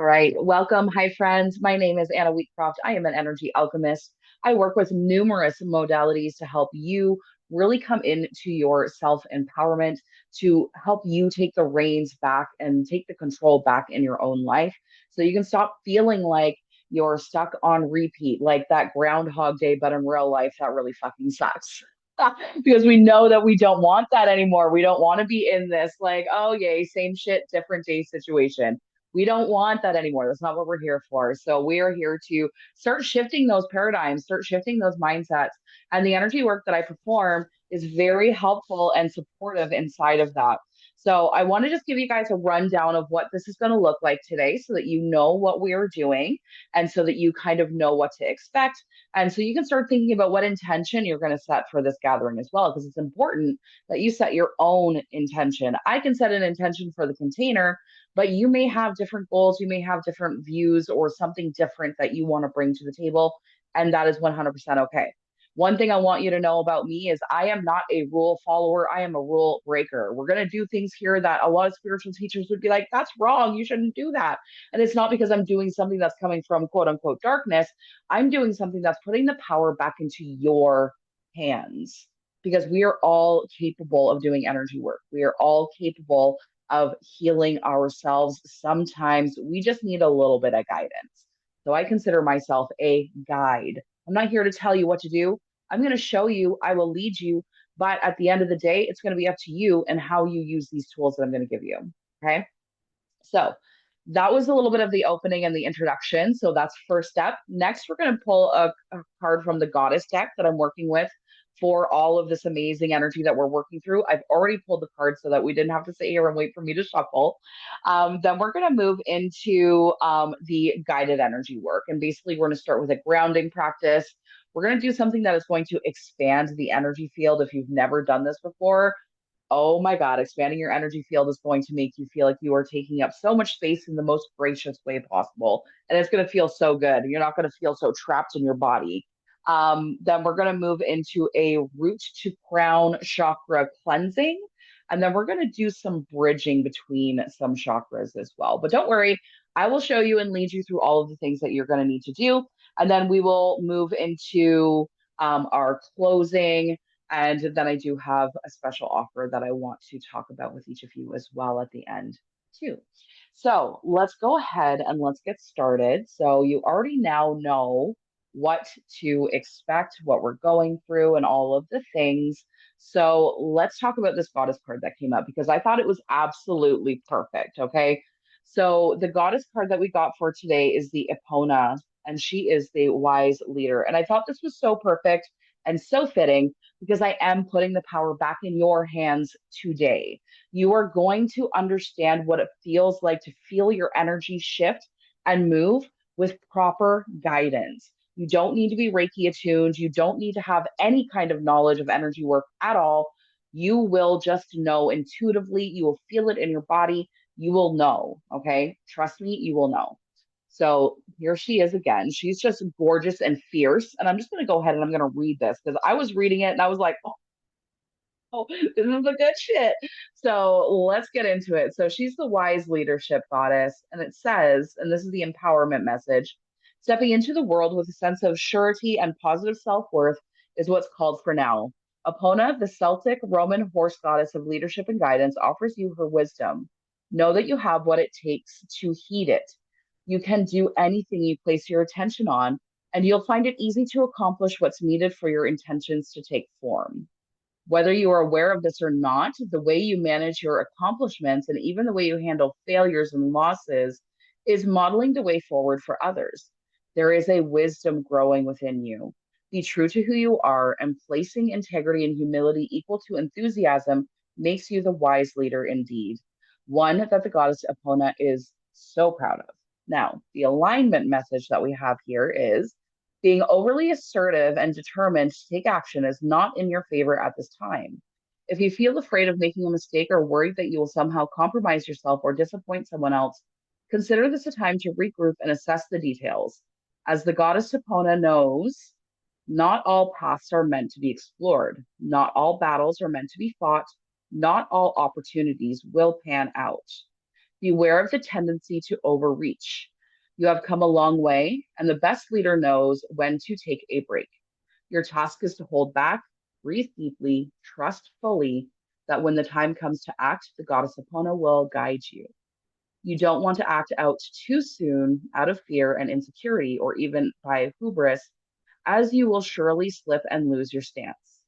All right, welcome. Hi, friends. My name is Anna Wheatcroft. I am an energy alchemist. I work with numerous modalities to help you really come into your self empowerment, to help you take the reins back and take the control back in your own life so you can stop feeling like you're stuck on repeat, like that Groundhog Day, but in real life, that really fucking sucks. Because we know that we don't want that anymore. We don't want to be in this, like, oh, yay, same shit, different day situation. We don't want that anymore. That's not what we're here for. So we are here to start shifting those paradigms, start shifting those mindsets. And the energy work that I perform is very helpful and supportive inside of that. So I want to just give you guys a rundown of what this is going to look like today so that you know what we are doing and so that you kind of know what to expect. And so you can start thinking about what intention you're going to set for this gathering as well, because it's important that you set your own intention. I can set an intention for the container, but you may have different goals, you may have different views or something different that you want to bring to the table, and that is 100% okay. One thing I want you to know about me is I am not a rule follower, I am a rule breaker. We're going to do things here that a lot of spiritual teachers would be like, that's wrong, you shouldn't do that. And it's not because I'm doing something that's coming from quote unquote darkness. I'm doing something that's putting the power back into your hands, because we are all capable of doing energy work. We are all capable of healing ourselves. Sometimes we just need a little bit of guidance. So I consider myself a guide. I'm not here to tell you what to do. I'm going to show you, I will lead you. But at the end of the day, it's going to be up to you and how you use these tools that I'm going to give you. Okay. So that was a little bit of the opening and the introduction. So that's first step. Next, we're going to pull a card from the goddess deck that I'm working with for all of this amazing energy that we're working through. I've already pulled the card so that we didn't have to sit here and wait for me to shuffle. Then we're going to move into the guided energy work. And basically, we're going to start with a grounding practice. We're going to do something that is going to expand the energy field. If you've never done this before, oh my God, expanding your energy field is going to make you feel like you are taking up so much space in the most gracious way possible. And it's going to feel so good. You're not going to feel so trapped in your body. Then we're going to move into a root to crown chakra cleansing. And then we're going to do some bridging between some chakras as well. But don't worry, I will show you and lead you through all of the things that you're going to need to do. And then we will move into our closing. And then I do have a special offer that I want to talk about with each of you as well at the end, too. So let's go ahead and let's get started. So you already now know what to expect, what we're going through, and all of the things. So let's talk about this goddess card that came up because I thought it was absolutely perfect. Okay. So the goddess card that we got for today is the Epona, and she is the wise leader. And I thought this was so perfect and so fitting because I am putting the power back in your hands today. You are going to understand what it feels like to feel your energy shift and move with proper guidance. You don't need to be Reiki attuned. You don't need to have any kind of knowledge of energy work at all. You will just know intuitively. You will feel it in your body. You will know. Okay. Trust me, you will know. So here she is again. She's just gorgeous and fierce. And I'm just going to go ahead and I'm going to read this because I was reading it and I was like, oh, this is the good shit. So let's get into it. So she's the wise leadership goddess. And it says, and this is the empowerment message, stepping into the world with a sense of surety and positive self worth is what's called for now. Epona, the Celtic Roman horse goddess of leadership and guidance, offers you her wisdom. Know that you have what it takes to heed it. You can do anything you place your attention on, and you'll find it easy to accomplish what's needed for your intentions to take form. Whether you are aware of this or not, the way you manage your accomplishments and even the way you handle failures and losses is modeling the way forward for others. There is a wisdom growing within you. Be true to who you are, and placing integrity and humility equal to enthusiasm makes you the wise leader indeed, one that the goddess Epona is so proud of. Now, the alignment message that we have here is being overly assertive and determined to take action is not in your favor at this time. If you feel afraid of making a mistake or worried that you will somehow compromise yourself or disappoint someone else, consider this a time to regroup and assess the details. As the goddess Epona knows, not all paths are meant to be explored. Not all battles are meant to be fought. Not all opportunities will pan out. Beware of the tendency to overreach. You have come a long way, and the best leader knows when to take a break. Your task is to hold back, breathe deeply, trust fully that when the time comes to act, the goddess Epona will guide you. You don't want to act out too soon out of fear and insecurity, or even by hubris, as you will surely slip and lose your stance.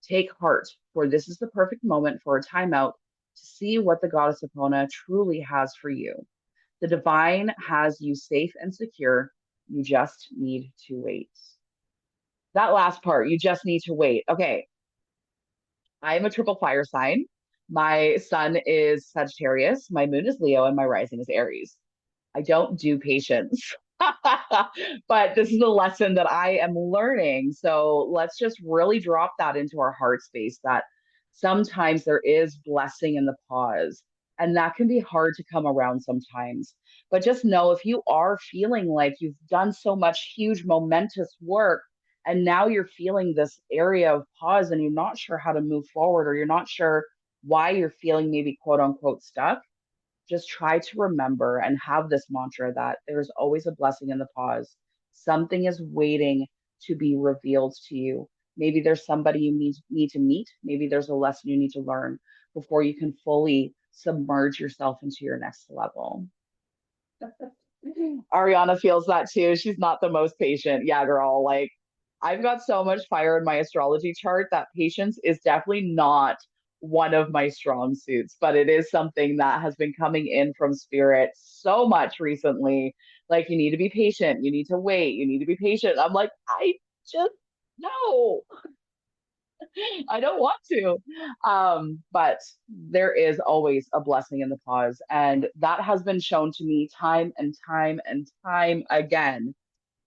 Take heart, for this is the perfect moment for a timeout to see what the goddess Epona truly has for you. The divine has you safe and secure. You just need to wait. That last part, you just need to wait. Okay, I am a triple fire sign. My sun is Sagittarius, my moon is Leo, and my rising is Aries. I don't do patience. But this is a lesson that I am learning. So let's just really drop that into our heart space that sometimes there is blessing in the pause. And that can be hard to come around sometimes. But just know if you are feeling like you've done so much huge, momentous work, and now you're feeling this area of pause and you're not sure how to move forward, or you're not sure why you're feeling maybe quote unquote stuck, just try to remember and have this mantra that there's always a blessing in the pause. Something is waiting to be revealed to you. Maybe there's somebody you need to meet. Maybe there's a lesson you need to learn before you can fully submerge yourself into your next level. Ariana feels that too. She's not the most patient. Yeah, girl. Like, I've got so much fire in my astrology chart that patience is definitely not one of my strong suits, but it is something that has been coming in from spirit so much recently. Like, you need to be patient. You need to wait. You need to be patient. I'm like, I just, no. I don't want to. But there is always a blessing in the pause. And that has been shown to me time and time and time again.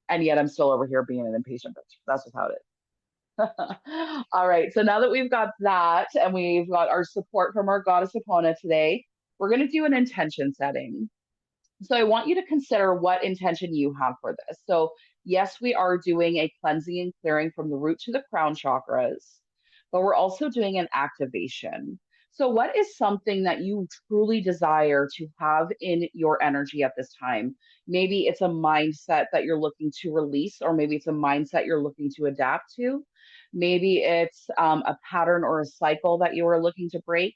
And yet I'm still over here being an impatient bitch. That's just how it is. All right. So now that we've got that and we've got our support from our goddess Epona today, we're going to do an intention setting. So I want you to consider what intention you have for this. So, yes, we are doing a cleansing and clearing from the root to the crown chakras, but we're also doing an activation. So, what is something that you truly desire to have in your energy at this time? Maybe it's a mindset that you're looking to release, or maybe it's a mindset you're looking to adapt to. Maybe it's a pattern or a cycle that you are looking to break,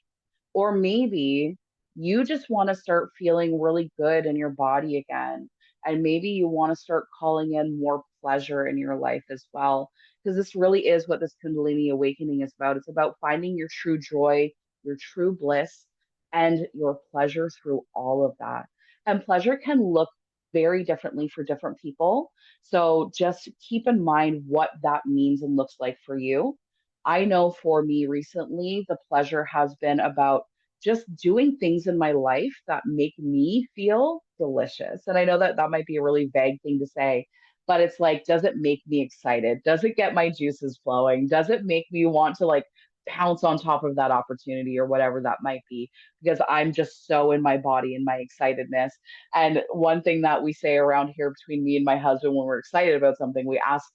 or maybe you just want to start feeling really good in your body again. And maybe you want to start calling in more pleasure in your life as well. Because this really is what this Kundalini awakening is about. It's about finding your true joy, your true bliss, and your pleasure through all of that. And pleasure can look very differently for different people. So just keep in mind what that means and looks like for you. I know for me recently, the pleasure has been about just doing things in my life that make me feel delicious. And I know that that might be a really vague thing to say, but it's like, does it make me excited? Does it get my juices flowing? Does it make me want to like pounce on top of that opportunity or whatever that might be? Because I'm just so in my body and my excitedness. And one thing that we say around here between me and my husband when we're excited about something, we ask,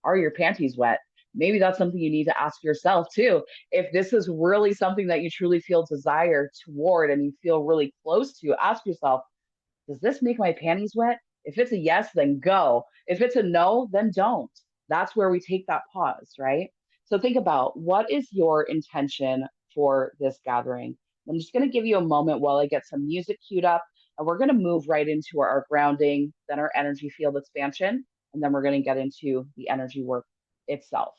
are your panties wet? Maybe that's something you need to ask yourself too. If this is really something that you truly feel desire toward and you feel really close to, ask yourself, does this make my panties wet? If it's a yes, then go. If it's a no, then don't. That's where we take that pause, right? So think about what is your intention for this gathering. I'm just going to give you a moment while I get some music queued up, and we're going to move right into our grounding, then our energy field expansion, and then we're going to get into the energy work itself.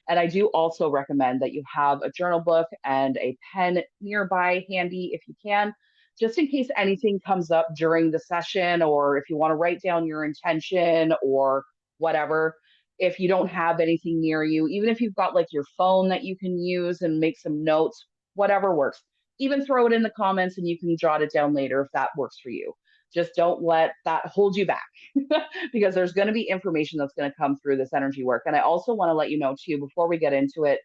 And I do also recommend that you have a journal book and a pen nearby handy if you can, just in case anything comes up during the session, or if you want to write down your intention or whatever. If you don't have anything near you, even if you've got like your phone that you can use and make some notes, whatever works. Even throw it in the comments and you can jot it down later if that works for you. Just don't let that hold you back because there's going to be information that's going to come through this energy work. And I also want to let you know, too, before we get into it,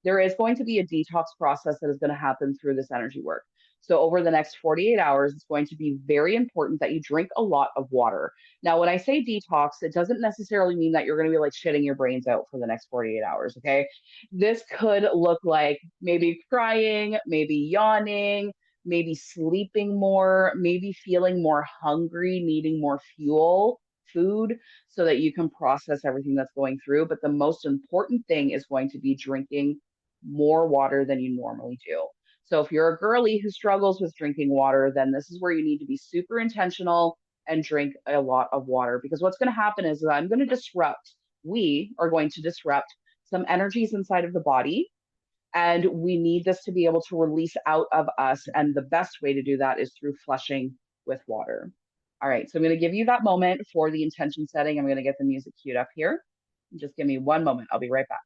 there is going to be a detox process that is going to happen through this energy work. So, over the next 48 hours, it's going to be very important that you drink a lot of water. Now, when I say detox, it doesn't necessarily mean that you're going to be like shitting your brains out for the next 48 hours. Okay. This could look like maybe crying, maybe yawning, maybe sleeping more, maybe feeling more hungry, needing more fuel, food, so that you can process everything that's going through. But the most important thing is going to be drinking more water than you normally do. So if you're a girly who struggles with drinking water, then this is where you need to be super intentional and drink a lot of water. Because what's going to happen is that we are going to disrupt some energies inside of the body. And we need this to be able to release out of us. And the best way to do that is through flushing with water. All right, so I'm going to give you that moment for the intention setting. I'm going to get the music queued up here. Just give me one moment. I'll be right back.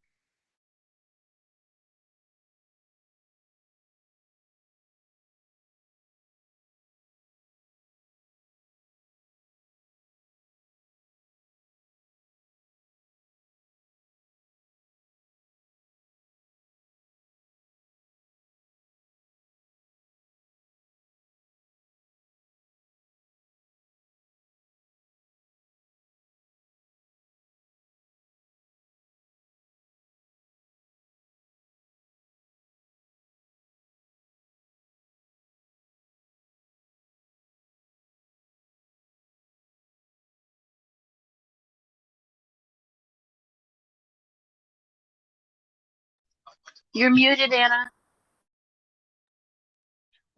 You're muted, Anna.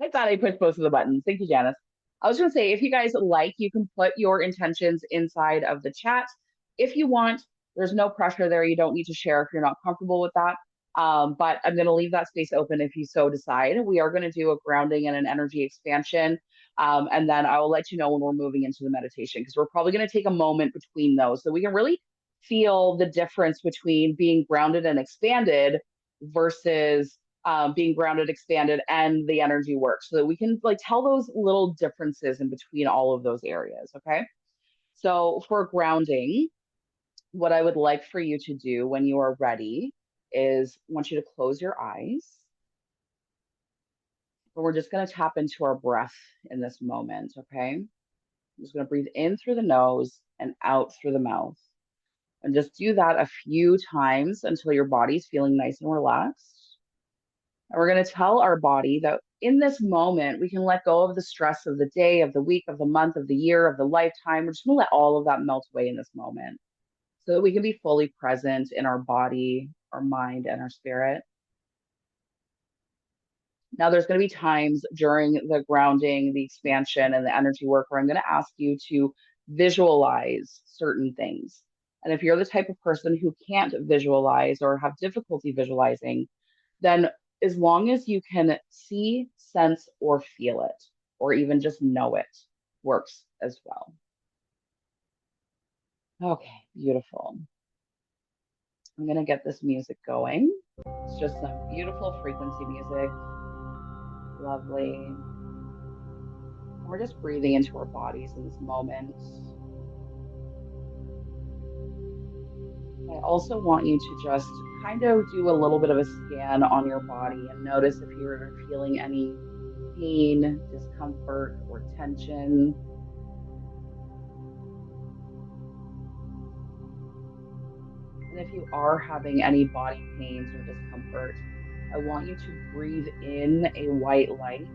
I thought I pushed both of the buttons. Thank you, Janice. I was going to say, if you guys like, you can put your intentions inside of the chat. If you want, there's no pressure there. You don't need to share if you're not comfortable with that. But I'm going to leave that space open if you so decide. We are going to do a grounding and an energy expansion. And then I will let you know when we're moving into the meditation, because we're probably going to take a moment between those so we can really feel the difference between being grounded and expanded versus being grounded, expanded, and the energy work, so that we can like tell those little differences in between all of those areas. Okay. So for grounding, what I would like for you to do when you are ready is I want you to close your eyes. But we're just going to tap into our breath in this moment. Okay. I'm just going to breathe in through the nose and out through the mouth. And just do that a few times until your body's feeling nice and relaxed. And we're going to tell our body that in this moment, we can let go of the stress of the day, of the week, of the month, of the year, of the lifetime. We're just going to let all of that melt away in this moment so that we can be fully present in our body, our mind, and our spirit. Now, there's going to be times during the grounding, the expansion, and the energy work where I'm going to ask you to visualize certain things. And if you're the type of person who can't visualize or have difficulty visualizing, then as long as you can see, sense, or feel it, or even just know it, works as well. Okay, beautiful. I'm going to get this music going. It's just some beautiful frequency music. Lovely. We're just breathing into our bodies in this moment. I also want you to just kind of do a little bit of a scan on your body and notice if you're feeling any pain, discomfort, or tension. And if you are having any body pains or discomfort, I want you to breathe in a white light.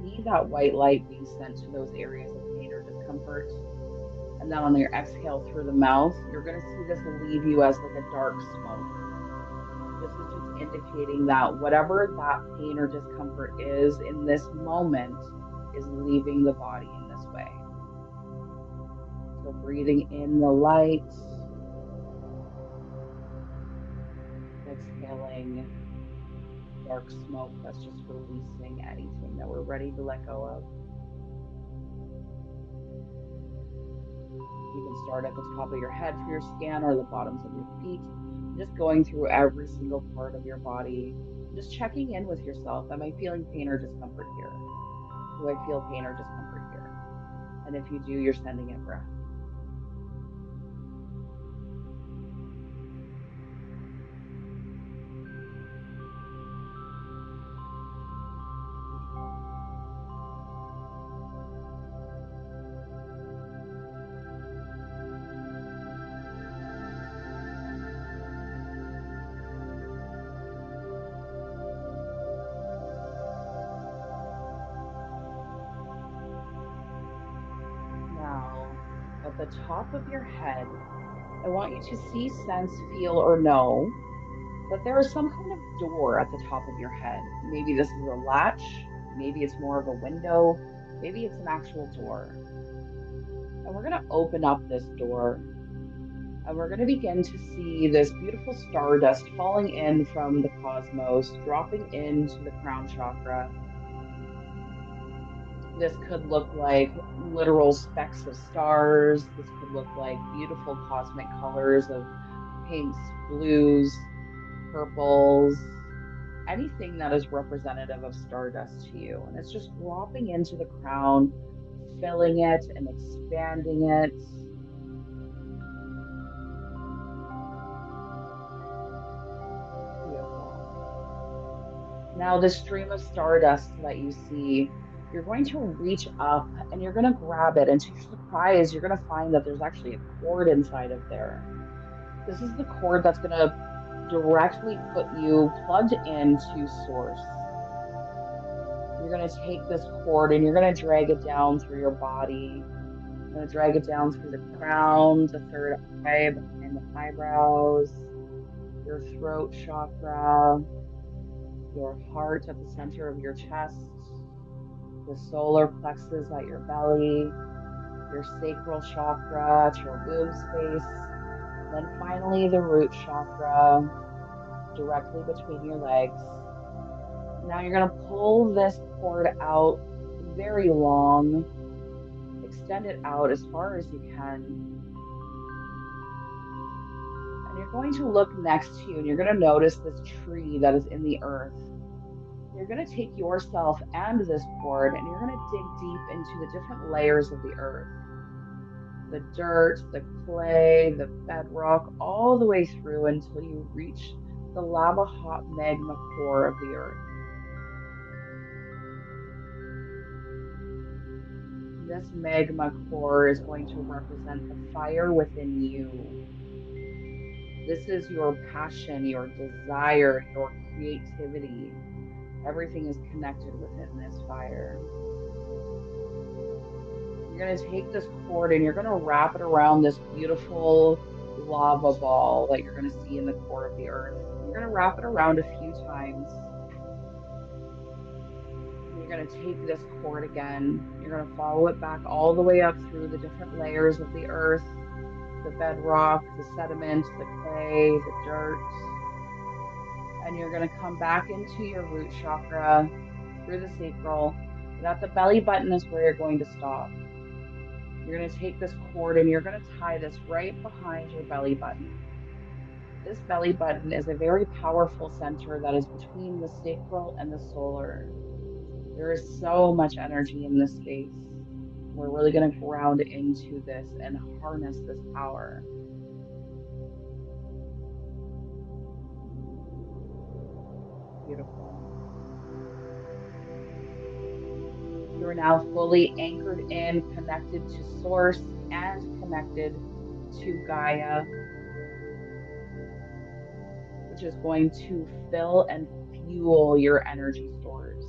See that white light being sent to those areas of pain or discomfort. And then on your exhale through the mouth, you're going to see this leave you as like a dark smoke. This is just indicating that whatever that pain or discomfort is in this moment is leaving the body in this way. So breathing in the light, exhaling dark smoke that's just releasing anything that we're ready to let go of. You can start at the top of your head for your scan or the bottoms of your feet, just going through every single part of your body, just checking in with yourself. Am I feeling pain or discomfort here? Do I feel pain or discomfort here? And if you do, you're sending it breath. at the top of your head, I want you to see, sense, feel, or know that there is some kind of door at the top of your head. Maybe this is a latch, maybe it's more of a window, maybe it's an actual door. And we're going to open up this door and we're going to begin to see this beautiful stardust falling in from the cosmos, dropping into the crown chakra. This could look like literal specks of stars. This could look like beautiful cosmic colors of pinks, blues, purples, anything that is representative of stardust to you. And it's just dropping into the crown, filling it and expanding it. Beautiful. Now, this stream of stardust that you see, you're going to reach up and you're going to grab it. And to your surprise, you're going to find that there's actually a cord inside of there. This is the cord that's going to directly put you plugged into source. You're going to take this cord and you're going to drag it down through your body. You're going to drag it down through the crown, the third eye, behind the eyebrows, your throat chakra, your heart at the center of your chest, the solar plexus at your belly, your sacral chakra at your womb space, then finally the root chakra directly between your legs. Now you're going to pull this cord out very long, extend it out as far as you can. And you're going to look next to you and you're going to notice this tree that is in the earth. You're going to take yourself and this cord and you're going to dig deep into the different layers of the earth. The dirt, the clay, the bedrock, all the way through until you reach the lava hot magma core of the earth. This magma core is going to represent the fire within you. This is your passion, your desire, your creativity. Everything is connected within this fire. You're going to take this cord and you're going to wrap it around this beautiful lava ball that you're going to see in the core of the earth. You're going to wrap it around a few times. You're going to take this cord again. You're going to follow it back all the way up through the different layers of the earth, the bedrock, the sediment, the clay, the dirt. And you're going to come back into your root chakra through the sacral. And at the belly button is where you're going to stop. You're going to take this cord and you're going to tie this right behind your belly button. This belly button is a very powerful center that is between the sacral and the solar. There is so much energy in this space. We're really going to ground into this and harness this power. Beautiful. You're now fully anchored in, connected to source and connected to Gaia, which is going to fill and fuel your energy stores.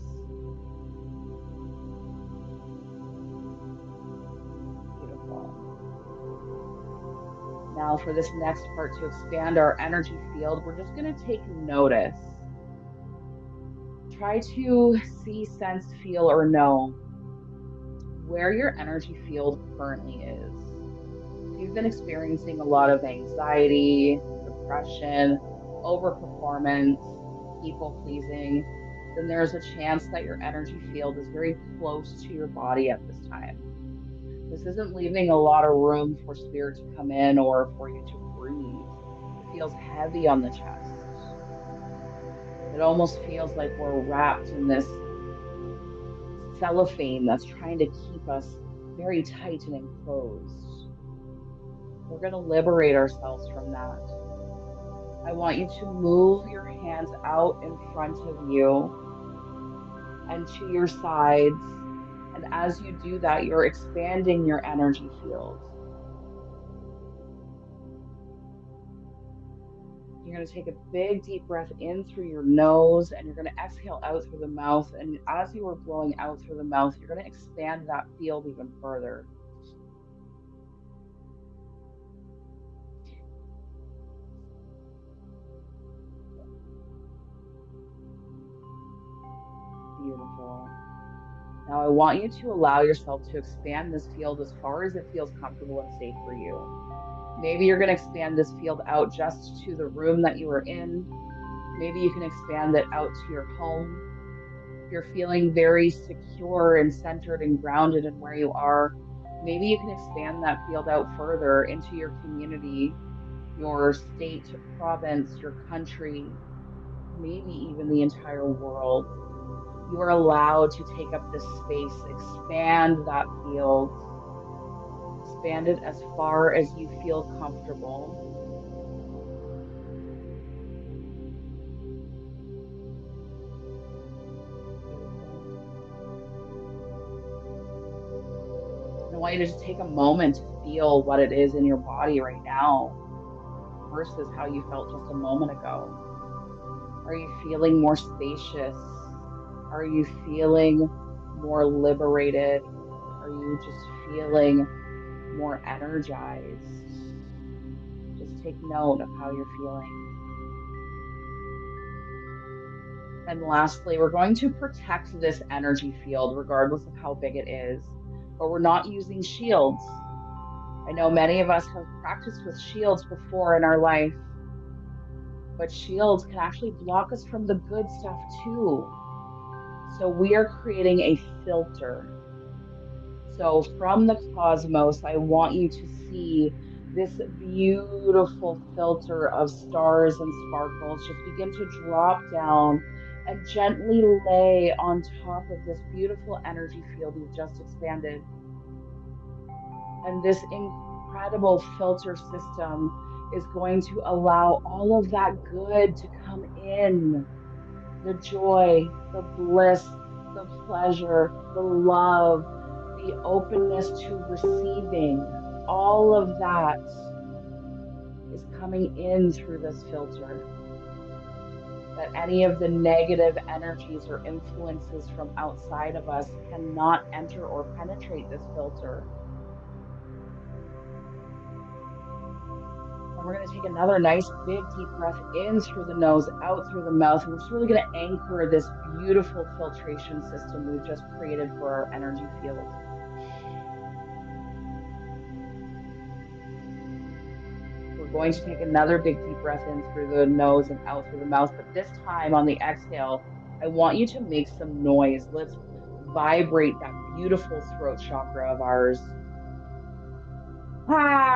Beautiful. Now for this next part, to expand our energy field, we're just going to take notice. Try to see, sense, feel, or know where your energy field currently is. If you've been experiencing a lot of anxiety, depression, overperformance, people pleasing, then there's a chance that your energy field is very close to your body at this time. This isn't leaving a lot of room for spirit to come in or for you to breathe. It feels heavy on the chest. It almost feels like we're wrapped in this cellophane that's trying to keep us very tight and enclosed. We're going to liberate ourselves from that. I want you to move your hands out in front of you and to your sides. And as you do that, you're expanding your energy field. You're going to take a big deep breath in through your nose and you're going to exhale out through the mouth. And as you are blowing out through the mouth, you're going to expand that field even further. Beautiful. Now I want you to allow yourself to expand this field as far as it feels comfortable and safe for you. Maybe you're going to expand this field out just to the room that you are in. Maybe you can expand it out to your home. If you're feeling very secure and centered and grounded in where you are, maybe you can expand that field out further into your community, your state, province, your country, maybe even the entire world. You are allowed to take up this space, expand that field, expand it as far as you feel comfortable. I want you to just take a moment to feel what it is in your body right now versus how you felt just a moment ago. Are you feeling more spacious? Are you feeling more liberated? Are you just feeling more energized? Just take note of how you're feeling. And lastly, we're going to protect this energy field regardless of how big it is, but we're not using shields. I know many of us have practiced with shields before in our life, but shields can actually block us from the good stuff too. So we are creating a filter. So from the cosmos, I want you to see this beautiful filter of stars and sparkles just begin to drop down and gently lay on top of this beautiful energy field you've just expanded. And this incredible filter system is going to allow all of that good to come in. The joy, the bliss, the pleasure, the love, the openness to receiving, all of that is coming in through this filter. That any of the negative energies or influences from outside of us cannot enter or penetrate this filter. And we're going to take another nice big deep breath in through the nose, out through the mouth. And we're just really going to anchor this beautiful filtration system we've just created for our energy field. We're going to take another big deep breath in through the nose and out through the mouth. But this time on the exhale, I want you to make some noise. Let's vibrate that beautiful throat chakra of ours. Ah.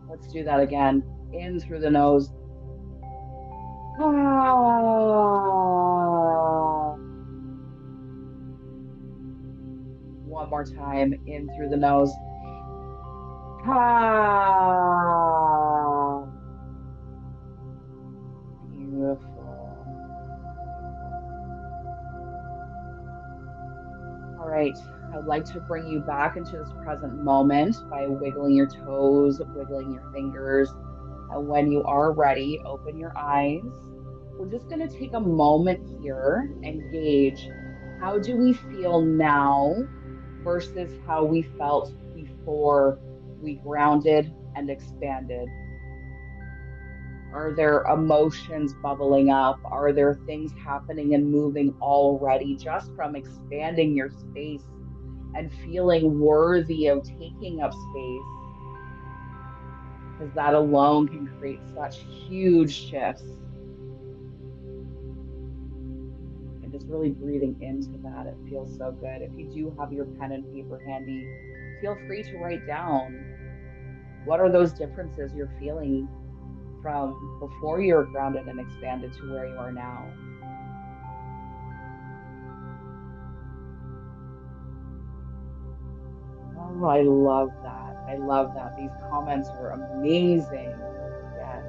Let's do that again. In through the nose. Ah. One more time. In through the nose. Ah. Beautiful. All right. I'd like to bring you back into this present moment by wiggling your toes, wiggling your fingers. And when you are ready, open your eyes. We're just going to take a moment here and gauge, how do we feel now versus how we felt before we grounded and expanded? Are there emotions bubbling up? Are there things happening and moving already just from expanding your space and feeling worthy of taking up space? Because that alone can create such huge shifts. And just really breathing into that, it feels so good. If you do have your pen and paper handy, feel free to write down, what are those differences you're feeling from before you were grounded and expanded to where you are now? Oh, I love that. I love that. These comments are amazing. Yes.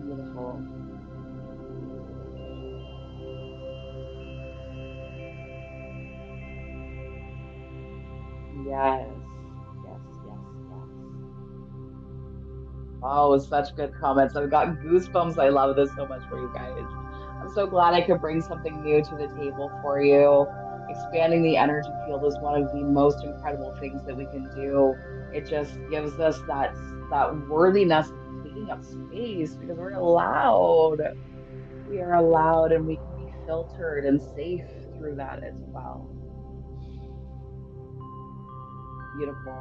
Beautiful. Yes. Yes, yes, yes. Oh, such good comments. I've got goosebumps. I love this so much for you guys. I'm so glad I could bring something new to the table for you. Expanding the energy field is one of the most incredible things that we can do. It just gives us that worthiness of taking up space because we're allowed. We are allowed and we can be filtered and safe through that as well. Beautiful.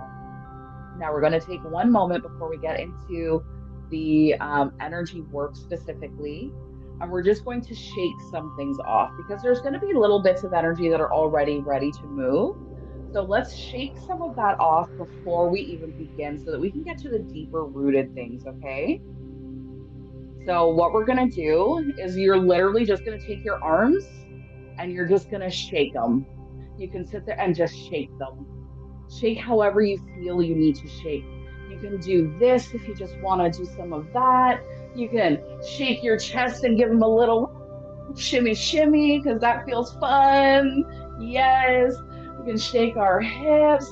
Now we're going to take one moment before we get into the energy work specifically. And we're just going to shake some things off because there's going to be little bits of energy that are already ready to move. So let's shake some of that off before we even begin so that we can get to the deeper rooted things, okay? So what we're going to do is you're literally just going to take your arms and you're just going to shake them. You can sit there and just shake them. Shake however you feel you need to shake. You can do this if you just want to do some of that. You can shake your chest and give them a little shimmy, shimmy, because that feels fun. Yes. We can shake our hips,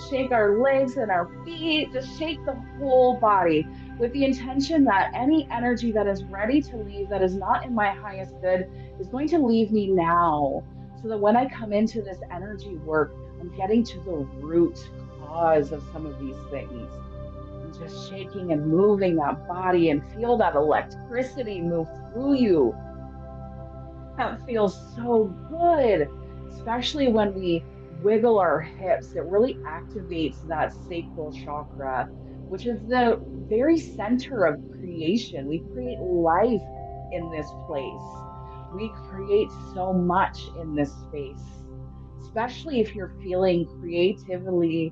shake our legs and our feet, just shake the whole body with the intention that any energy that is ready to leave, that is not in my highest good, is going to leave me now. So that when I come into this energy work, I'm getting to the root cause of some of these things. And just shaking and moving that body and feel that electricity move through you. That feels so good, especially when we wiggle our hips. It really activates that sacral chakra, which is the very center of creation. We create life in this place. We create so much in this space, especially if you're feeling creatively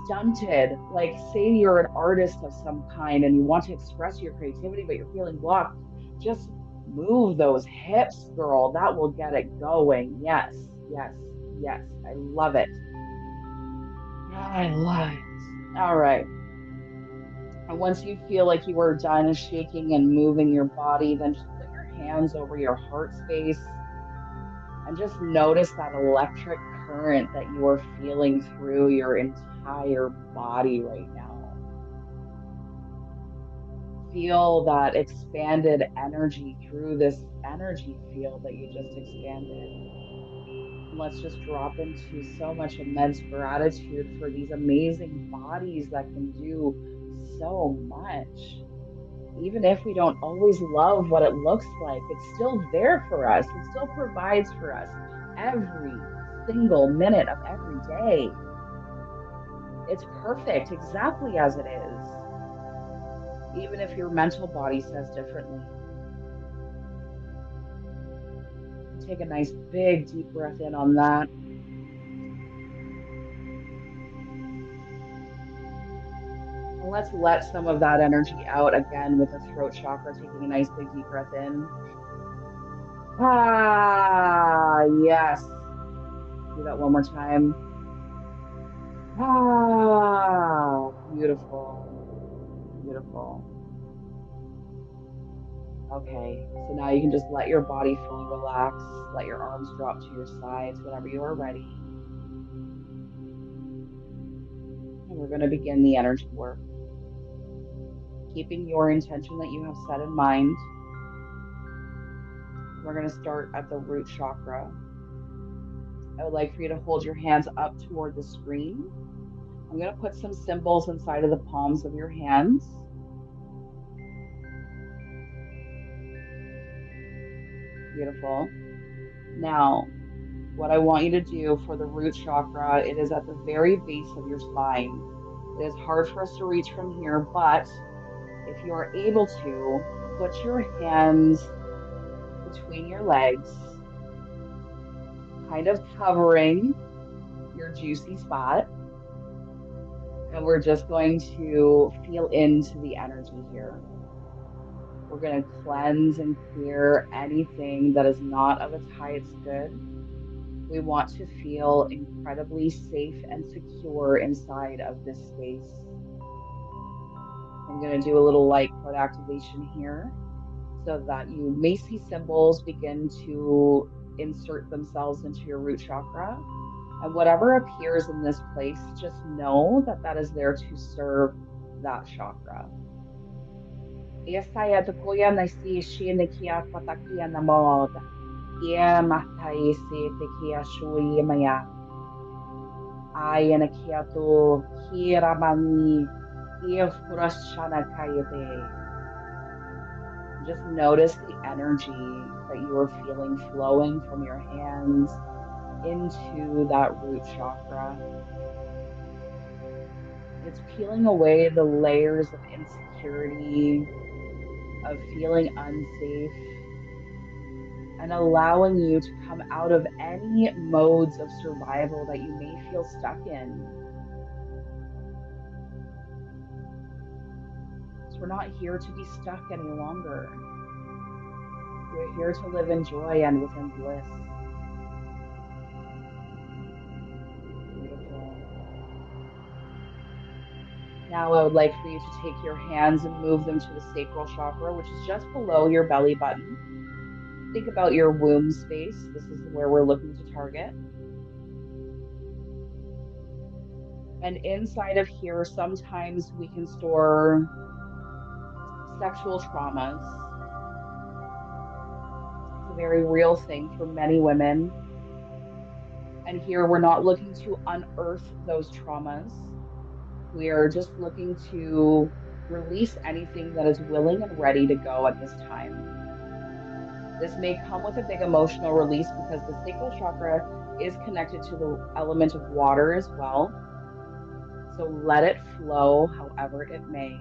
stunted. Like say you're an artist of some kind and you want to express your creativity, but you're feeling blocked. Just move those hips, girl. That will get it going. Yes, yes, yes. I love it. I love it. All right. And once you feel like you are done shaking and moving your body, then just put your hands over your heart space and just notice that electric current that you are feeling through your entire body right now. Feel that expanded energy through this energy field that you just expanded. And let's just drop into so much immense gratitude for these amazing bodies that can do so much. Even if we don't always love what it looks like, it's still there for us. It still provides for us every single minute of every day. It's perfect exactly as it is, even if your mental body says differently. Take a nice big deep breath in on that. And let's let some of that energy out again with the throat chakra, taking a nice big deep breath in. Ah, yes. Do that one more time. Ah, beautiful. Beautiful. Okay, so now you can just let your body fully relax. Let your arms drop to your sides whenever you are ready. And we're going to begin the energy work. Keeping your intention that you have set in mind. We're going to start at the root chakra. I would like for you to hold your hands up toward the screen. I'm going to put some symbols inside of the palms of your hands. Beautiful. Now, what I want you to do for the root chakra, it is at the very base of your spine. It is hard for us to reach from here, but if you are able to, put your hands between your legs, kind of covering your juicy spot. And we're just going to feel into the energy here. We're going to cleanse and clear anything that is not of its highest good. We want to feel incredibly safe and secure inside of this space. I'm going to do a little light code activation here so that you may see symbols begin to insert themselves into your root chakra. And whatever appears in this place, just know that that is there to serve that chakra. Ia matai se te kia shui maya. Ayana kiato kiramani ia furashana kayate. Just notice the energy that you are feeling flowing from your hands into that root chakra. It's peeling away the layers of insecurity, of feeling unsafe, and allowing you to come out of any modes of survival that you may feel stuck in. So we're not here to be stuck any longer. We're here to live in joy and within bliss. Beautiful. Now I would like for you to take your hands and move them to the sacral chakra, which is just below your belly button. Think about your womb space. This is where we're looking to target. And inside of here, sometimes we can store sexual traumas. It's a very real thing for many women. And here we're not looking to unearth those traumas. We are just looking to release anything that is willing and ready to go at this time. This may come with a big emotional release because the sacral chakra is connected to the element of water as well. So let it flow however it may.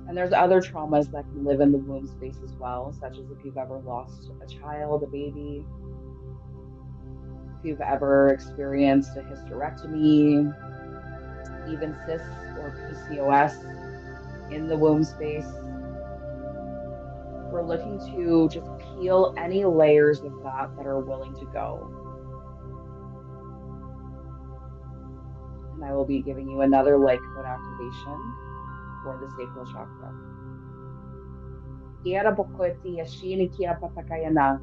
And there's other traumas that can live in the womb space as well, such as if you've ever lost a child, a baby, if you've ever experienced a hysterectomy, even cysts or PCOS in the womb space. We're looking to just peel any layers of that are willing to go. And I will be giving you another light code activation for the sacral chakra. Kiara bokoti yashini kia patakayana.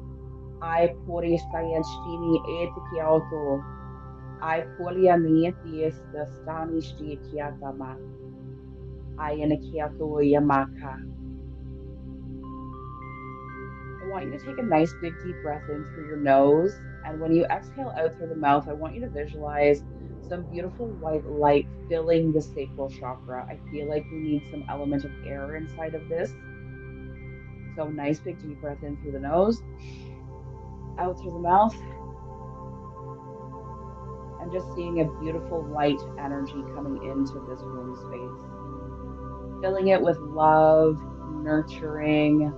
I pori stayanshini eti kiauto. I polia nieti es the stanishti kiatama. I anakiato yamaka. I want you to take a nice big deep breath in through your nose. And when you exhale out through the mouth, I want you to visualize some beautiful white light filling the sacral chakra. I feel like we need some element of air inside of this. So nice big deep breath in through the nose, out through the mouth. And just seeing a beautiful light energy coming into this womb space. Filling it with love, nurturing,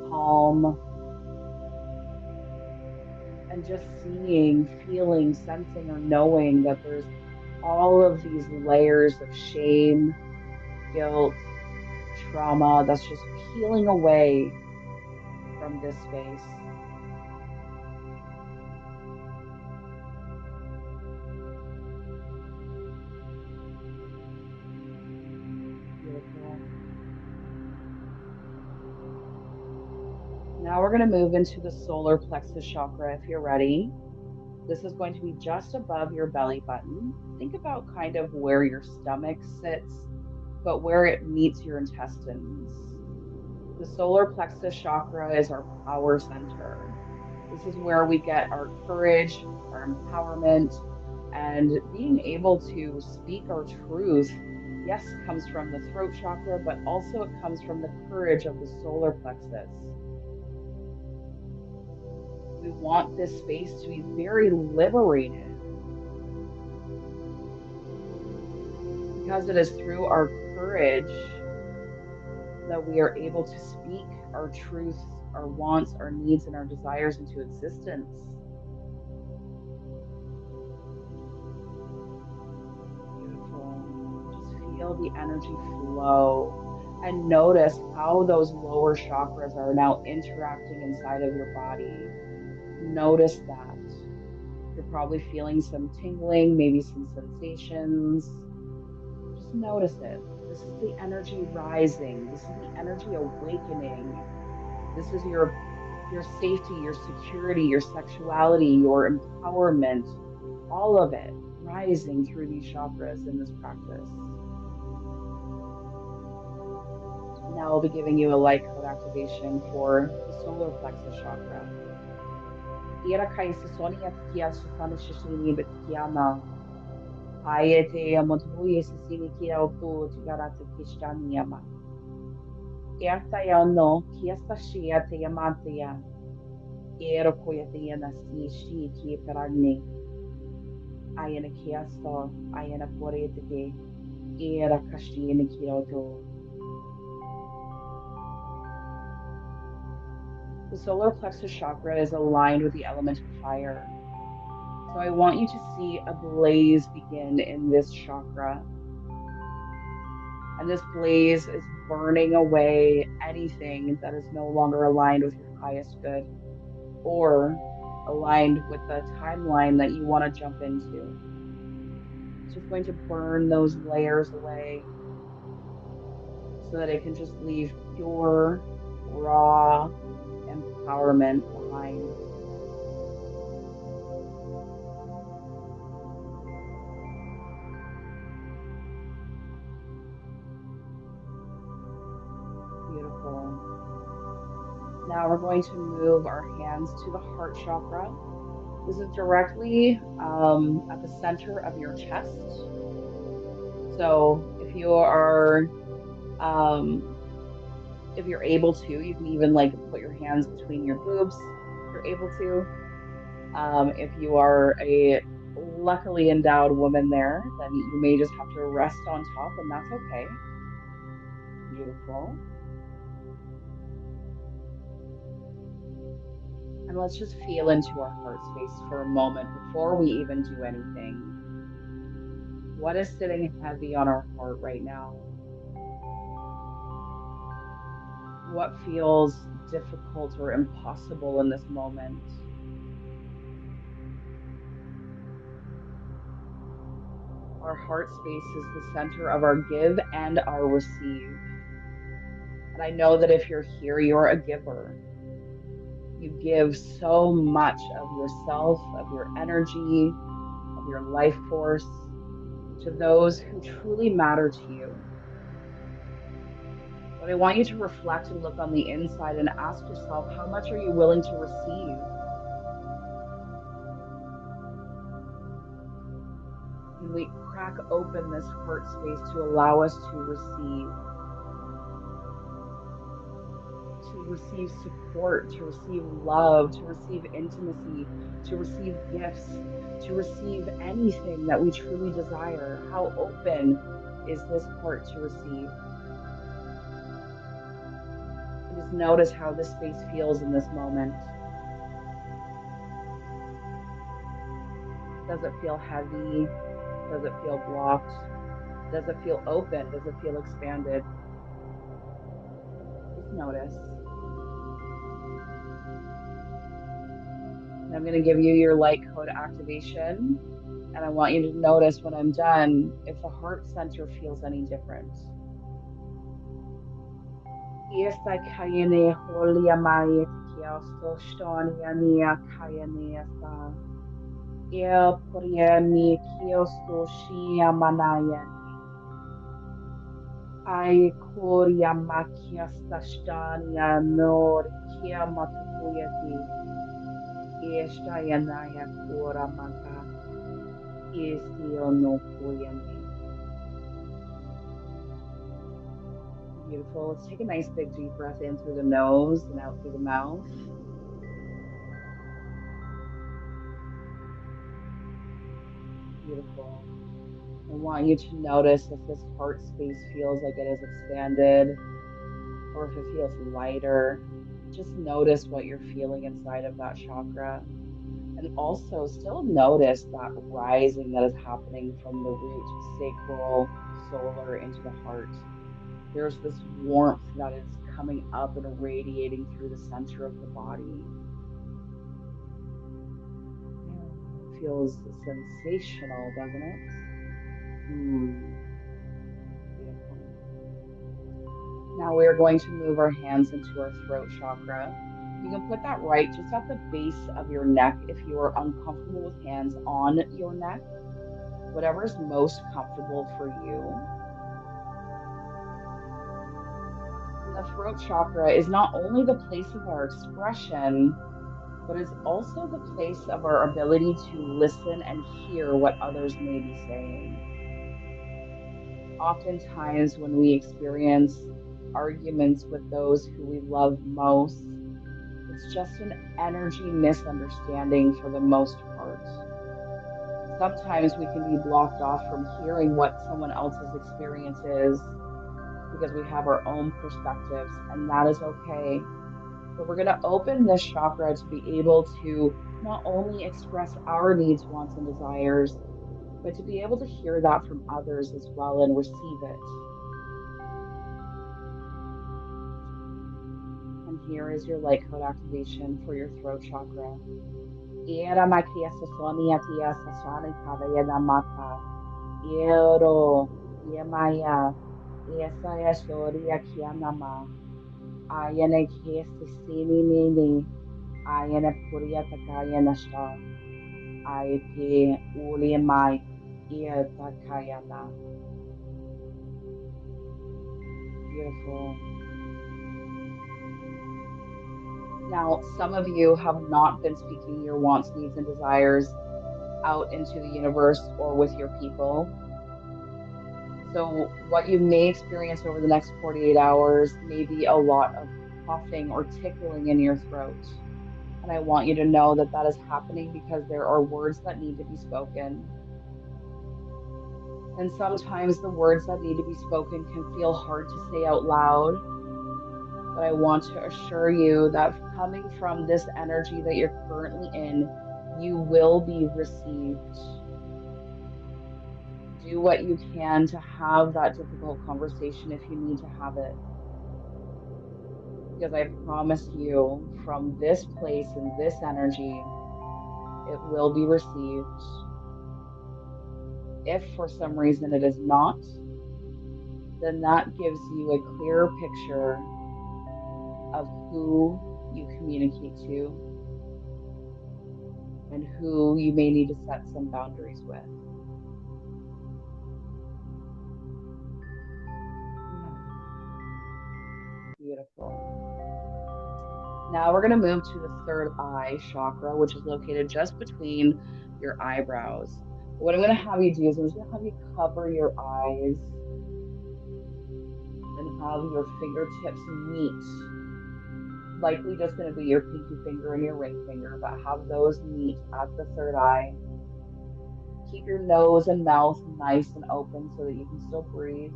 calm, and just seeing, feeling, sensing, or knowing that there's all of these layers of shame, guilt, trauma that's just peeling away from this space. Beautiful. Now we're going to move into the solar plexus chakra if you're ready. This is going to be just above your belly button. Think about kind of where your stomach sits, but where it meets your intestines. The solar plexus chakra is our power center. This is where we get our courage, our empowerment, and being able to speak our truth. Yes, comes from the throat chakra, but also it comes from the courage of the solar plexus. We want this space to be very liberated because it is through our courage that we are able to speak our truth, our wants, our needs, and our desires into existence. Beautiful. Just feel the energy flow and notice how those lower chakras are now interacting inside of your body. Notice that. You're probably feeling some tingling, maybe some sensations. Just notice it. This is the energy rising. This is the energy awakening. This is your safety, your security, your sexuality, your empowerment, all of it rising through these chakras in this practice. Now I'll be giving you a light code activation for the solar plexus chakra. Ira kaisa sonia tikia susana shishini betikiana. Ayete amotvuye sisini kia otu tigarata kishtaniama. Erta ya no kiesta shia te yamante ya. Ero koyate yana si shi ki peragni. Ayana kiasto, ayana porete de. Era kashini kioto. The solar plexus chakra is aligned with the element of fire. So I want you to see a blaze begin in this chakra. And this blaze is burning away anything that is no longer aligned with your highest good or aligned with the timeline that you want to jump into. It's just going to burn those layers away so that it can just leave pure, raw empowerment behind. Beautiful. Now we're going to move our hands to the heart chakra. This is directly at the center of your chest. So if you're able to, you can even like put your hands between your boobs if you're able to. If you are a luckily endowed woman there, then you may just have to rest on top, and that's okay. Beautiful. And let's just feel into our heart space for a moment before we even do anything. What is sitting heavy on our heart right now? What feels difficult or impossible in this moment? Our heart space is the center of our give and our receive. And I know that if you're here, you're a giver. You give so much of yourself, of your energy, of your life force to those who truly matter to you. But I want you to reflect and look on the inside and ask yourself, how much are you willing to receive? Can we crack open this heart space to allow us to receive support, to receive love, to receive intimacy, to receive gifts, to receive anything that we truly desire? How open is this heart to receive? Just notice how this space feels in this moment. Does it feel heavy? Does it feel blocked? Does it feel open? Does it feel expanded? Just notice. And I'm going to give you your light code activation. And I want you to notice when I'm done if the heart center feels any different. Ai koria makia stashtania nor kia matukuyati. Eshtayanaya kora maka. Estio no kuyani. Beautiful. Let's take a nice big deep breath in through the nose and out through the mouth. Beautiful. I want you to notice if this heart space feels like it is expanded or if it feels lighter. Just notice what you're feeling inside of that chakra. And also still notice that rising that is happening from the root, sacral, solar into the heart. There's this warmth that is coming up and radiating through the center of the body. It feels sensational, doesn't it? Beautiful. Now we are going to move our hands into our throat chakra. You can put that right just at the base of your neck if you are uncomfortable with hands on your neck. Whatever is most comfortable for you. And the throat chakra is not only the place of our expression, but is also the place of our ability to listen and hear what others may be saying. Oftentimes, when we experience arguments with those who we love most, it's just an energy misunderstanding for the most part. Sometimes we can be blocked off from hearing what someone else's experience is because we have our own perspectives, and that is okay. But we're going to open this chakra to be able to not only express our needs, wants, and desires, but to be able to hear that from others as well and receive it. And here is your light code activation for your throat chakra. Era makia sasonia tia sasani kavaya mata. Ero yemaya. Esa yasoria kianama. Ayane kiesi sini nini. Ayane puria takaya nasha. Ayake uliamai. Ia takayana. Beautiful. Now, some of you have not been speaking your wants, needs, and desires out into the universe or with your people. So, what you may experience over the next 48 hours may be a lot of coughing or tickling in your throat. And I want you to know that that is happening because there are words that need to be spoken. And sometimes the words that need to be spoken can feel hard to say out loud. But I want to assure you that coming from this energy that you're currently in, you will be received. Do what you can to have that difficult conversation if you need to have it. Because I promise you, from this place and this energy, it will be received. If for some reason it is not, then that gives you a clearer picture of who you communicate to and who you may need to set some boundaries with. Beautiful. Now we're going to move to the third eye chakra, which is located just between your eyebrows. What I'm going to have you do is I'm just going to have you cover your eyes and have your fingertips meet. Likely just going to be your pinky finger and your ring finger, but have those meet at the third eye. Keep your nose and mouth nice and open so that you can still breathe.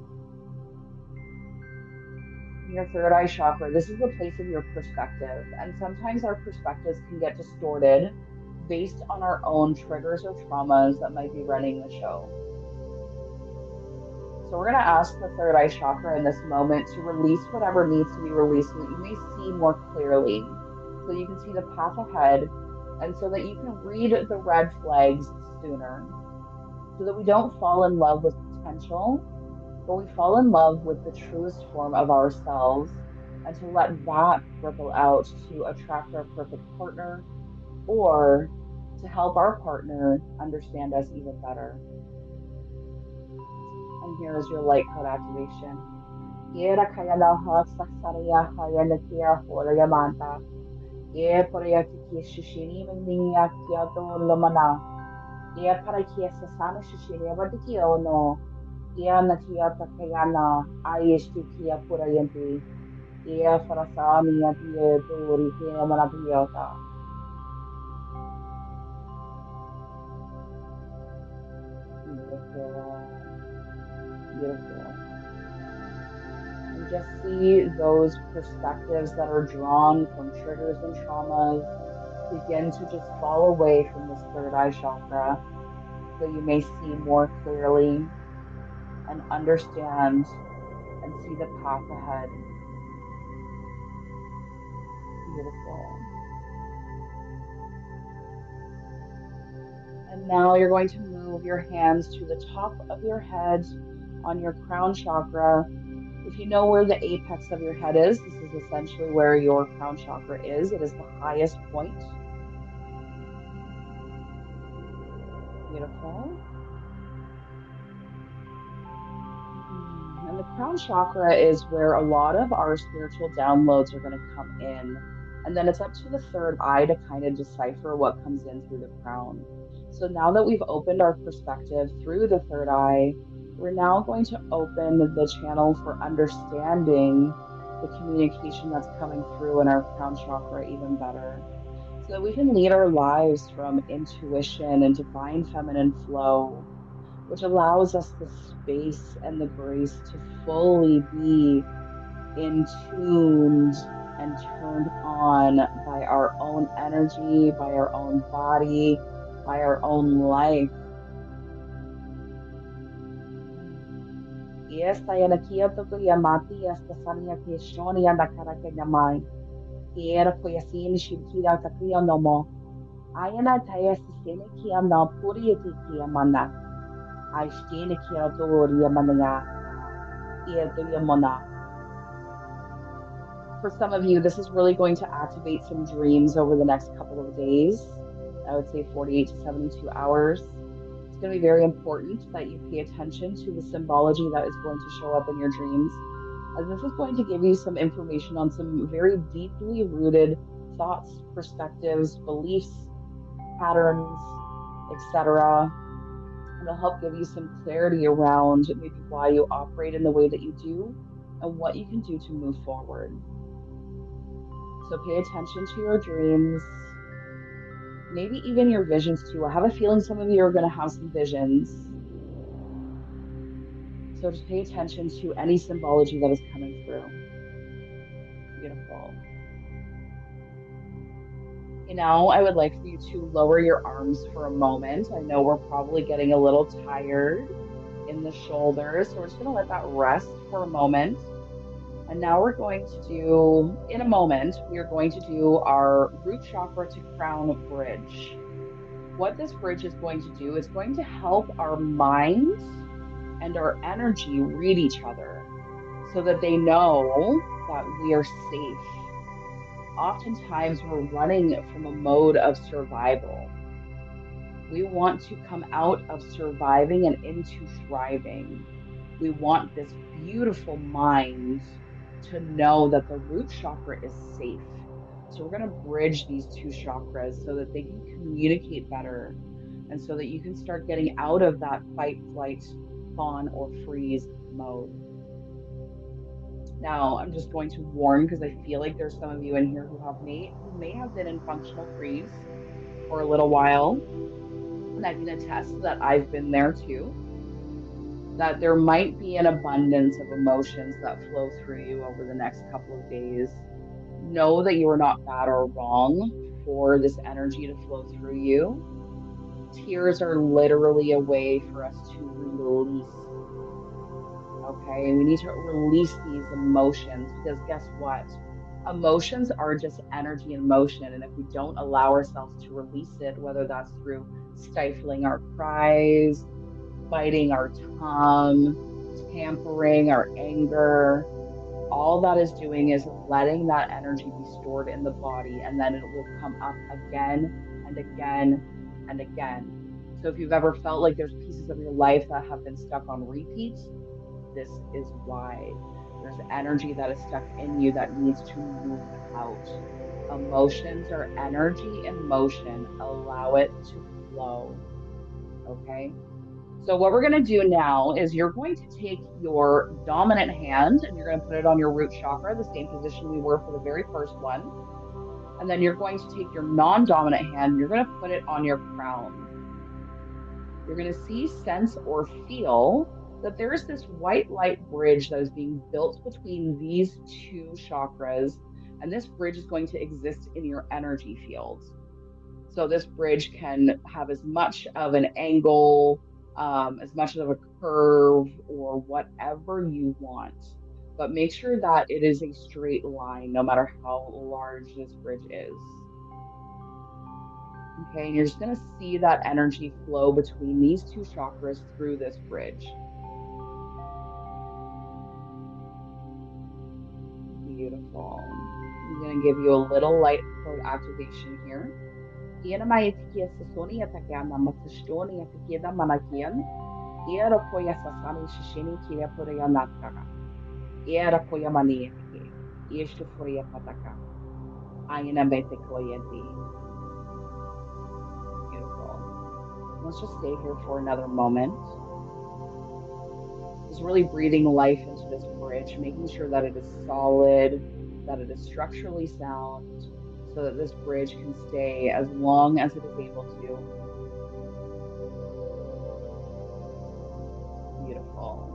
Your third eye chakra, this is the place of your perspective. And sometimes our perspectives can get distorted based on our own triggers or traumas that might be running the show. So we're going to ask the third eye chakra in this moment to release whatever needs to be released so that you may see more clearly, so you can see the path ahead, and so that you can read the red flags sooner, so that we don't fall in love with potential, but we fall in love with the truest form of ourselves, and to let that ripple out to attract our perfect partner or to help our partner understand us even better. And here is your light code activation. Ia natia takayana aiesti kia purayanti. Ia farasami atia dori kia manapiota. Beautiful. Beautiful. And just see those perspectives that are drawn from triggers and traumas begin to just fall away from this third eye chakra so you may see more clearly and understand and see the path ahead. Beautiful. And now you're going to move your hands to the top of your head on your crown chakra. If you know where the apex of your head is, this is essentially where your crown chakra is. It is the highest point. Beautiful. And the crown chakra is where a lot of our spiritual downloads are going to come in. And then it's up to the third eye to kind of decipher what comes in through the crown. So now that we've opened our perspective through the third eye, we're now going to open the channel for understanding the communication that's coming through in our crown chakra even better. So that we can lead our lives from intuition and divine feminine flow, which allows us the space and the grace to fully be in tuned and turned on by our own energy, by our own body, by our own life. Yes, I am a Kyoto Yamati, as the Sanya Kishoni and the Karakanyamai. Kiera Koyasin, Shikira Takia no more. I am a Tayas Senekia no Purieti Kiamana. I stay Kia Doria Manana. For some of you, this is really going to activate some dreams over the next couple of days. I would say 48 to 72 hours. It's going to be very important that you pay attention to the symbology that is going to show up in your dreams, as this is going to give you some information on some very deeply rooted thoughts, perspectives, beliefs, patterns, etc. And it'll help give you some clarity around maybe why you operate in the way that you do and what you can do to move forward. So pay attention to your dreams, maybe even your visions too. I have a feeling some of you are going to have some visions. So just pay attention to any symbology that is coming through. Beautiful. Okay, now I would like for you to lower your arms for a moment. I know we're probably getting a little tired in the shoulders, so we're just going to let that rest for a moment. And now we're going to do, in a moment, we are going to do our root chakra to crown bridge. What this bridge is going to do is going to help our minds and our energy read each other so that they know that we are safe. Oftentimes we're running from a mode of survival. We want to come out of surviving and into thriving. We want this beautiful mind to know that the root chakra is safe. So we're going to bridge these two chakras so that they can communicate better and so that you can start getting out of that fight, flight, fawn, or freeze mode. Now, I'm just going to warn because I feel like there's some of you in here who may have been in functional freeze for a little while. And I can attest that I've been there too. That there might be an abundance of emotions that flow through you over the next couple of days. Know that you are not bad or wrong for this energy to flow through you. Tears are literally a way for us to release. Okay, we need to release these emotions because guess what? Emotions are just energy in motion. And if we don't allow ourselves to release it, whether that's through stifling our cries, biting our tongue, tampering our anger, all that is doing is letting that energy be stored in the body, and then it will come up again and again and again. So if you've ever felt like there's pieces of your life that have been stuck on repeat, this is why. There's energy that is stuck in you that needs to move out. Emotions are energy in motion. Allow it to flow. Okay? So what we're going to do now is you're going to take your dominant hand and you're going to put it on your root chakra, the same position we were for the very first one. And then you're going to take your non-dominant hand and you're going to put it on your crown. You're going to see, sense, or feel that there's this white light bridge that is being built between these two chakras. And this bridge is going to exist in your energy field. So this bridge can have as much of an angle, as much of a curve, or whatever you want. But make sure that it is a straight line, no matter how large this bridge is. Okay, and you're just going to see that energy flow between these two chakras through this bridge. Beautiful. I'm going to give you a little light code activation here. Era poya sasani shishini kia puria nataka. Era poya manietike. Ishtu furia pataka. Ayana bete koyenti. Beautiful. Let's just stay here for another moment. Just really breathing life into this bridge, making sure that it is solid, that it is structurally sound, so that this bridge can stay as long as it is able to. Beautiful.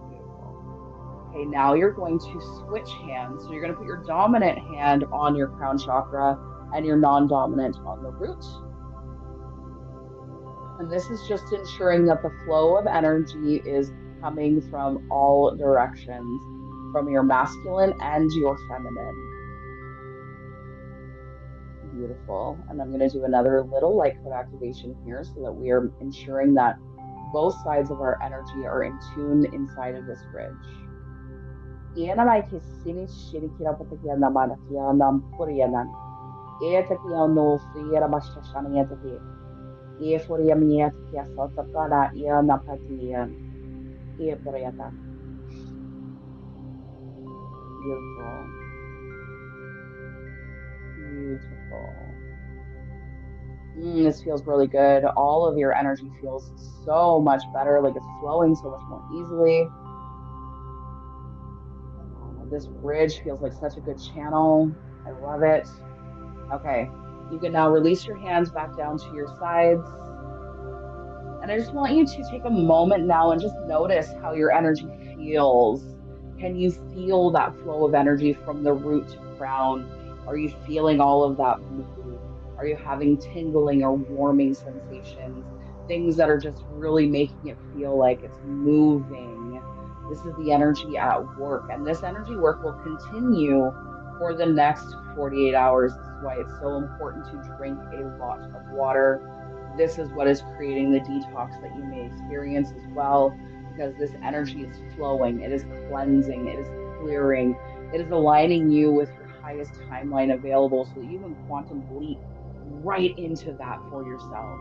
Beautiful. Okay, now you're going to switch hands. So you're going to put your dominant hand on your crown chakra and your non-dominant on the root. And this is just ensuring that the flow of energy is coming from all directions, from your masculine and your feminine. Beautiful. And I'm going to do another little light code activation here so that we are ensuring that both sides of our energy are in tune inside of this bridge. Beautiful. Beautiful. This feels really good. All of your energy feels so much better, like it's flowing so much more easily. This bridge feels like such a good channel. I love it. Okay, you can now release your hands back down to your sides. And I just want you to take a moment now and just notice how your energy feels. Can you feel that flow of energy from the root to crown? Are you feeling all of that move? Are you having tingling or warming sensations? Things that are just really making it feel like it's moving. This is the energy at work. And this energy work will continue for the next 48 hours. This is why it's so important to drink a lot of water. This is what is creating the detox that you may experience as well, because this energy is flowing, it is cleansing, it is clearing, it is aligning you with your highest timeline available so that you can quantum leap right into that for yourself.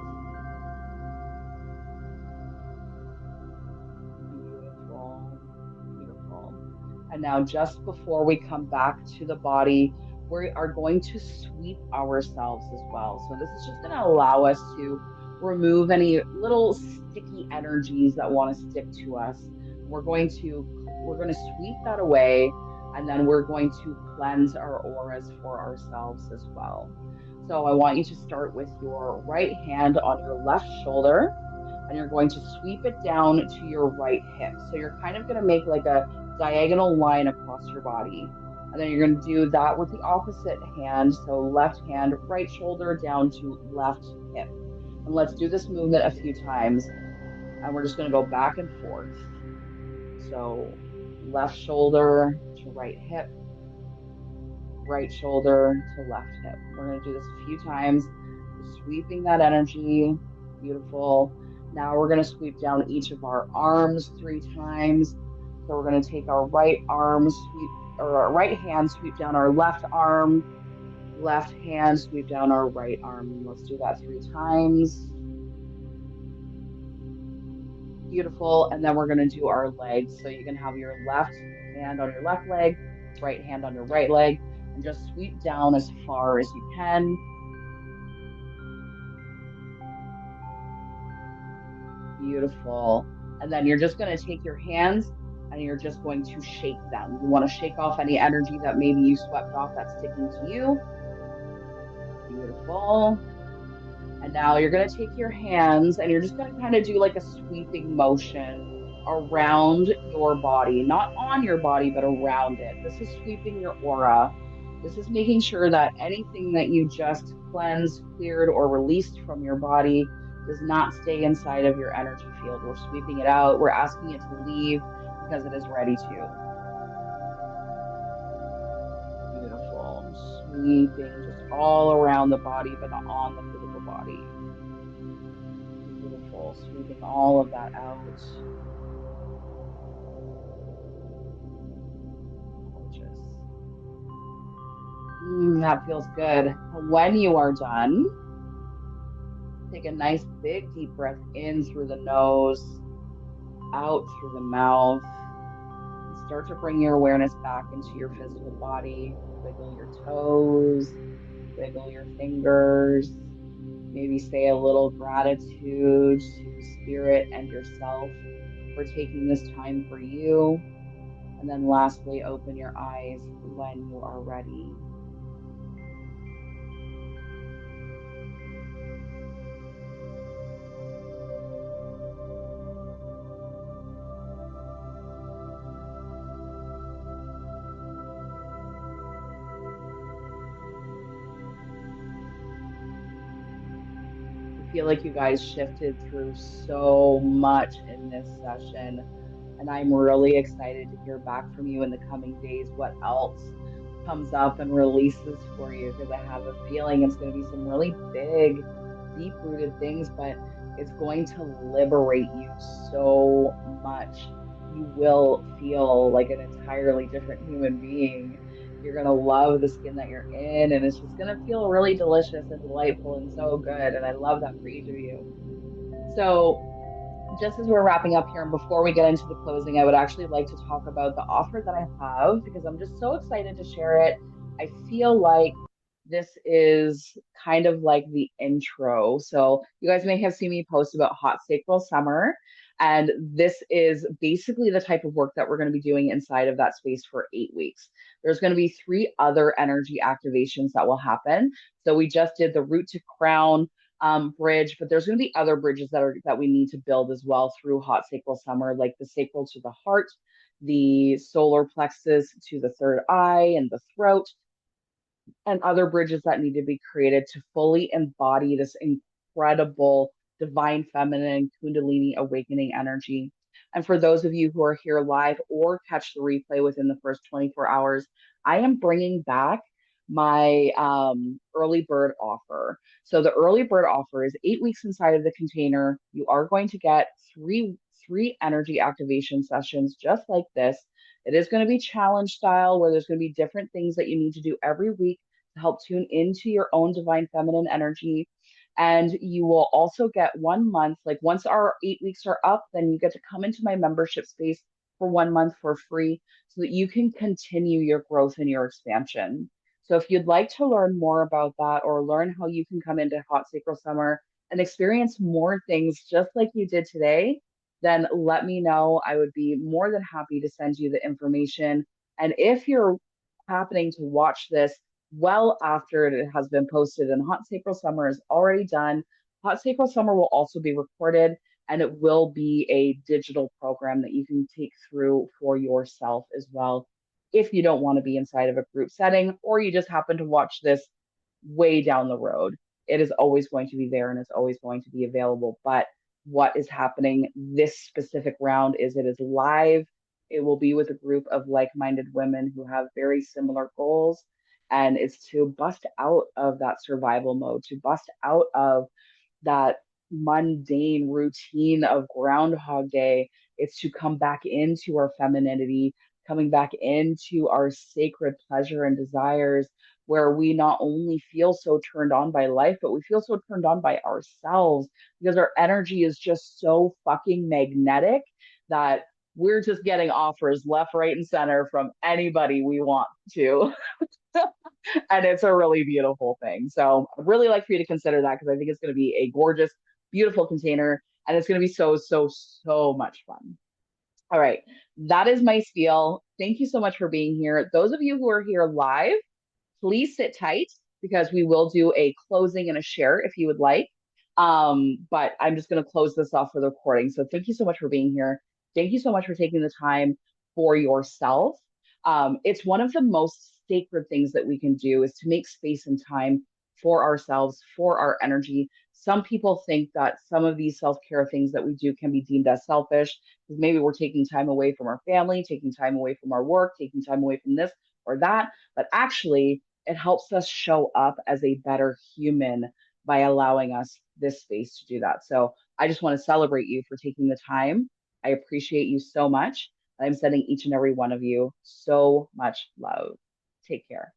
Beautiful. Beautiful. And now, just before we come back to the body, we are going to sweep ourselves as well. So, this is just going to allow us to remove any little sticky energies that want to stick to us. We're going to sweep that away, and then we're going to cleanse our auras for ourselves as well. So I want you to start with your right hand on your left shoulder, and you're going to sweep it down to your right hip. So you're kind of going to make like a diagonal line across your body. And then you're going to do that with the opposite hand. So left hand, right shoulder down to left hip. And let's do this movement a few times. And we're just going to go back and forth. So left shoulder to right hip, right shoulder to left hip. We're going to do this a few times, sweeping that energy. Beautiful. Now we're going to sweep down each of our arms 3 times. So we're going to take our right arm, sweep, or our right hand, sweep down our left arm, left hand, sweep down our right arm. Let's do that 3 times. Beautiful. And then we're going to do our legs. So you can have your left hand on your left leg, right hand on your right leg, and just sweep down as far as you can. Beautiful. And then you're just going to take your hands and you're just going to shake them. You want to shake off any energy that maybe you swept off that's sticking to you. Beautiful. And now you're going to take your hands and you're just going to kind of do like a sweeping motion around your body, not on your body, but around it. This is sweeping your aura. This is making sure that anything that you just cleansed, cleared, or released from your body does not stay inside of your energy field. We're sweeping it out. We're asking it to leave because it is ready to. Beautiful. Sweeping just all around the body, but on the physical body. Beautiful. Sweeping all of that out. Gorgeous. That feels good. When you are done, take a nice big deep breath in through the nose out through the mouth. And start to bring your awareness back into your physical body. Wiggle your toes, wiggle your fingers. Maybe say a little gratitude to spirit and yourself for taking this time for you. And then lastly, open your eyes when you are ready. I feel like you guys shifted through so much in this session, and I'm really excited to hear back from you in the coming days what else comes up and releases for you, because I have a feeling it's going to be some really big, deep rooted things, but it's going to liberate you so much. You will feel like an entirely different human being. You're going to love the skin that you're in, and it's just going to feel really delicious and delightful and so good. And I love that for each of you. So, just as we're wrapping up here and before we get into the closing, I would actually like to talk about the offer that I have because I'm just so excited to share it. I feel like this is kind of like the intro. So, you guys may have seen me post about Hot Sacral Summer. And this is basically the type of work that we're going to be doing inside of that space for 8 weeks. There's going to be three other energy activations that will happen. So, we just did the root to crown bridge, but there's going to be other bridges that we need to build as well through Hot Sacral Summer, like the sacral to the heart, the solar plexus to the third eye and the throat, and other bridges that need to be created to fully embody this incredible divine feminine Kundalini awakening energy. And for those of you who are here live or catch the replay within the first 24 hours, I am bringing back my early bird offer. So the early bird offer is 8 weeks inside of the container. You are going to get three energy activation sessions just like this. It is going to be challenge style where there's going to be different things that you need to do every week to help tune into your own divine feminine energy. And you will also get 1 month, like once our 8 weeks are up, then you get to come into my membership space for 1 month for free so that you can continue your growth and your expansion. So if you'd like to learn more about that or learn how you can come into Hot Sacral Summer and experience more things just like you did today, then let me know. I would be more than happy to send you the information. And if you're happening to watch this well after it has been posted and Hot Sacral Summer is already done, Hot Sacral Summer will also be recorded and it will be a digital program that you can take through for yourself as well. If you don't want to be inside of a group setting or you just happen to watch this way down the road, it is always going to be there and it's always going to be available. But what is happening this specific round is it is live. It will be with a group of like minded women who have very similar goals. And it's to bust out of that survival mode, to bust out of that mundane routine of Groundhog Day. It's to come back into our femininity, coming back into our sacred pleasure and desires, where we not only feel so turned on by life, but we feel so turned on by ourselves because our energy is just so fucking magnetic that we're just getting offers left, right, and center from anybody we want to. And it's a really beautiful thing. So I'd really like for you to consider that because I think it's going to be a gorgeous, beautiful container and it's going to be so, so, so much fun. All right. That is my spiel. Thank you so much for being here. Those of you who are here live, please sit tight because we will do a closing and a share if you would like. But I'm just going to close this off for the recording. So thank you so much for being here. Thank you so much for taking the time for yourself. It's one of the most sacred things that we can do is to make space and time for ourselves, for our energy. Some people think that some of these self-care things that we do can be deemed as selfish because maybe we're taking time away from our family, taking time away from our work, taking time away from this or that. But actually, it helps us show up as a better human by allowing us this space to do that. So I just want to celebrate you for taking the time. I appreciate you so much. I'm sending each and every one of you so much love. Take care.